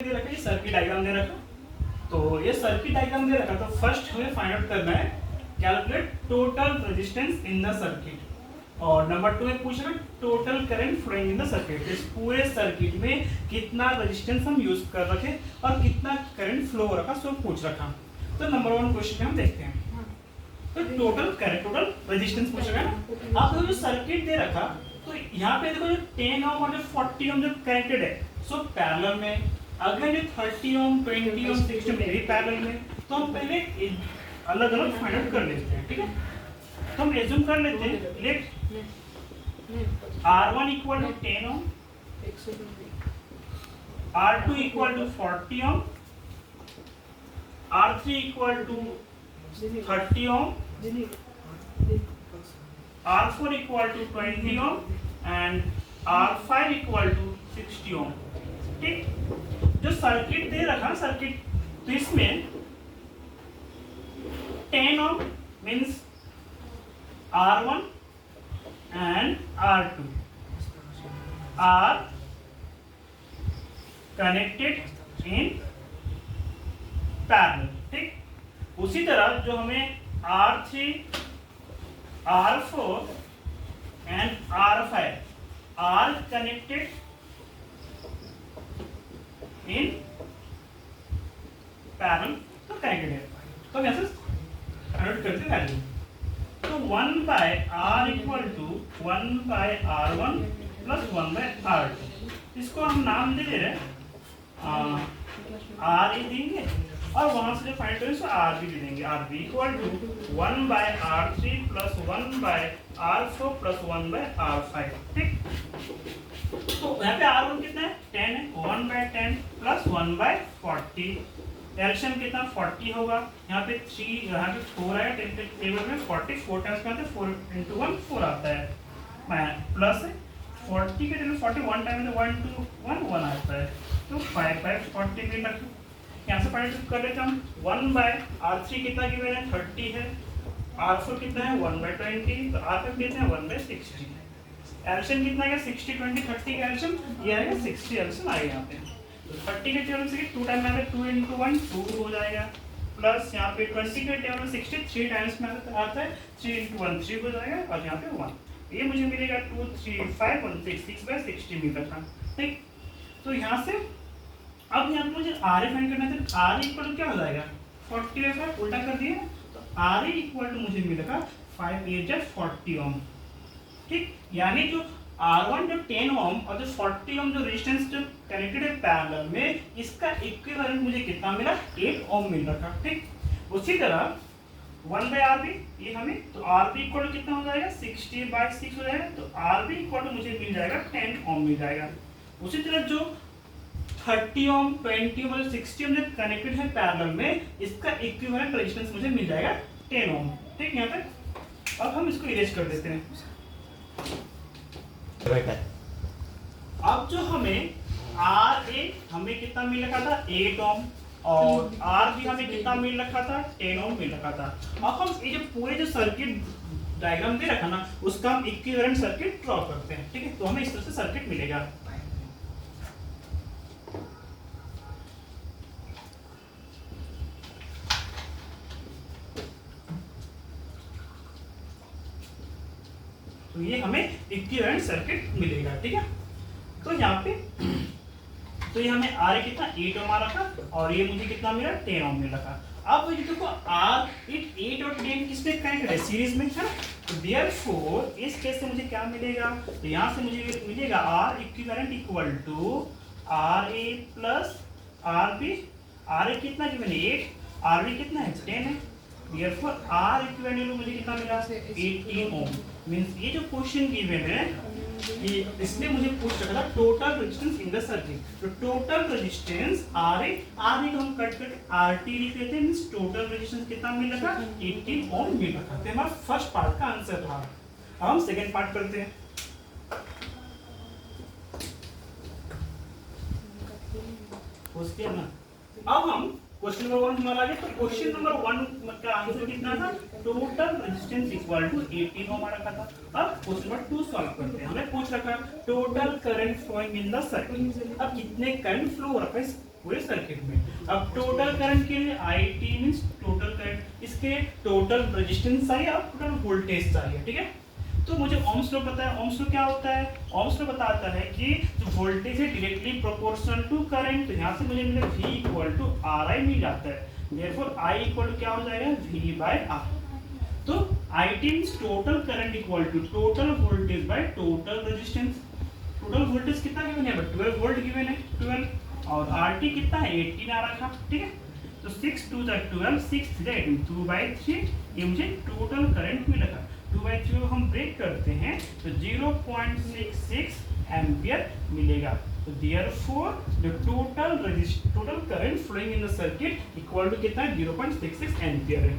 दे रखा है, ये सर्किट डायग्राम दे रखा। तो ये सर्किट डायग्राम दे रखा, तो फर्स्ट हमें फाइंड आउट करना है calculate total resistance in the circuit. और नंबर 2 में पूछ रहा है total current flowing in the circuit. इस पूरे सर्किट में कितना रेजिस्टेंस हम यूज कर रखे और कितना करंट फ्लो हो रखा, सो पूछ रखा। तो नंबर 1 क्वेश्चन में हम देखते हैं। तो टोटल करंट, टोटल रेजिस्टेंस पूछ रखा है। आपको जो सर्किट दे रखा, तो यहाँ पे देखो जो 10 ओम और जो 40 ओम जो कनेक्टेड है, सो पैरेलल में। अगर जो 30 ओम 20 ओम 60 ओम भी पैरेलल में, तो हम पहले अलग अलग फाइंड आउट कर लेते हैं। ठीक है, तो हम एज्यूम कर लेते हैं let R1 equal to 10 ohm, R2 equal to 40 ohm, R3 equal to 30 ohm, R4 equal to 20 ohm and R5 equal to 60 ohm. ठीक, जो सर्किट दे रखा सर्किट, तो इसमें 10 ohm means R1 and R2 are connected in parallel। ठीक, उसी तरह जो हमें R3, R4 and R5 are connected in parallel, तो कनेक्टेड है। तो हम ऐसे नोट करते वैल्यू। तो 1 by R equal to 1 by R1 plus 1 by R2। इसको हम नाम दे रहे हैं R ही देंगे, और वहां से जो फाइंड करें उसको R भी दे देंगे। R भी equal to 1 by R3 plus 1 by R4 plus 1 by R5। ठीक, तो यहाँ पे R1 कितना है 10 है, 1 बाय 10 प्लस 1 बाय 40। एलसीएम कितना 40 होगा, यहाँ पे 3 यहाँ पे 4 है, टेबल में 40 4 टाइम्स में आता है, 4 into 1 4 आता है, प्लस 40 के टेबल 41 टाइम में 1 to 1 1 आता है, तो 5 बाय 40 में रखो। यहाँ से फाइंड कर लेते हम 1 बाय R3 कितना गिवन है 30 है, R4 कितना है 1 बाय 20, तो R5 कितना है 1 बाय 60। एलसीएम कितना आएगा 60 20 30 का एलसीएम ये आएगा 60 एलसीएम आएगा यहाँ पे। तो 30 के टेबल से 2 टाइम में आता है, 2 into 1 2 हो जाएगा, प्लस यहाँ पे 20 के टेबल में 60 3 टाइम्स में आता है, 3 into 1 3 हो जाएगा, और यहाँ पे 1 ये मुझे मिलेगा 2 3 5 1 6 6 बाय 60 मिल रखा। ठीक, तो यहाँ से अब यहाँ पे मुझे RA फाइंड करना है। तो RA इक्वल क्या हो जाएगा 40 बाय 5 उल्टा कर दिया, तो RA इक्वल टू मुझे मिलेगा 5 8 जा 40 ओम। ठीक, यानी जो R1 जो 10 ओम और जो 40 ओम जो रेजिस्टेंस जो कनेक्टेड है पैरेलल में, इसका इक्विवेलेंट मुझे कितना मिला 8 ओम मिल रखा। ठीक, उसी तरह 1 बाय RB ये हमें, तो RB इक्वल कितना हो जाएगा 60 बाय 6 हो जाएगा, तो RB इक्वल मुझे मिल जाएगा 10 ओम मिल जाएगा। उसी तरह जो 30 ओम 20 ओम और 60 ओम जो कनेक्टेड है पैरेलल में, इसका इक्विवेलेंट रेजिस्टेंस मुझे मिल जाएगा 10 ओम। ठीक, यहाँ तक अब हम इसको इरेज कर देते हैं। अब जो हमें RA हमें कितना मिल रखा था 8 ओम, और RB हमें कितना मिल रखा था 10 ओम मिल रखा था। अब हम ये जो पूरे जो सर्किट डायग्राम दे रखा ना, उसका हम इक्विवेलेंट सर्किट ड्रॉ करते हैं। ठीक है, तो हमें इस तरह से सर्किट मिलेगा। तो ये हमें इक्विवेलेंट सर्किट मिलेगा। ठीक है, तो यहाँ पे तो ये हमें R कितना 8 ओम आ रखा, और ये मुझे कितना मिला 10 ओम मिल रखा। अब ये देखो R 8 और 10 किसमें कनेक्टेड है सीरीज में है, तो देयरफॉर इस केस से मुझे क्या मिलेगा, तो यहाँ से मुझे मिलेगा R equivalent equal to RA plus RB। RA कितना गिवन है 8, RB कितना है 10 है, देयरफॉर R इक्विवेलेंट मुझे कितना मिला 18 ओम। मींस ये जो क्वेश्चन गिवन है ये इसने मुझे पूछ रखा था total resistance in the circuit. तो टोटल रेजिस्टेंस RA को हम कट करके RT लिख लेते हैं, मींस टोटल रेजिस्टेंस कितना मिल रखा 18 ओम मिल रखा। तो हमारा फर्स्ट पार्ट का आंसर था। अब हम सेकंड पार्ट करते हैं। उसके ना अब हम क्वेश्चन नंबर 1 हमारा आ गया। तो क्वेश्चन नंबर 1 का आंसर कितना था टोटल रेजिस्टेंस इक्वल टू 18 ओम रखा था। अब क्वेश्चन नंबर 2 सॉल्व करते हैं। हमें पूछ रखा total current flowing in the circuit. अब कितने करंट फ्लो हो रखा है पूरे सर्किट में। अब टोटल करंट के लिए IT मींस टोटल करंट, इसके टोटल रेजिस्टेंस चाहिए और टोटल वोल्टेज चाहिए, ठीक है। तो मुझे ओम्स लॉ पता है। ओम्स लॉ क्या होता है? ओम्स लॉ बताता है कि जो वोल्टेज है डायरेक्टली प्रोपोर्शनल टू करंट, तो यहाँ से मुझे मिले V इक्वल टू RI मिल जाता है। देयरफॉर I इक्वल टू क्या हो जाएगा? V by R। तो IT means total current equal to total voltage by total resistance. Total voltage कितना गिवन है? 12 वोल्ट गिवन है, 12, और RT कितना है? 18 आ रखा, ठीक है। तो 6 2 जा 12, 6 3 18, 2/3 ये मुझे टोटल करंट मिला था। 2/3 को हम ब्रेक करते हैं तो 0.66 एम्पियर मिलेगा। तो therefore the total current flowing in the circuit equal to कितना है? 0.66 एम्पियर है।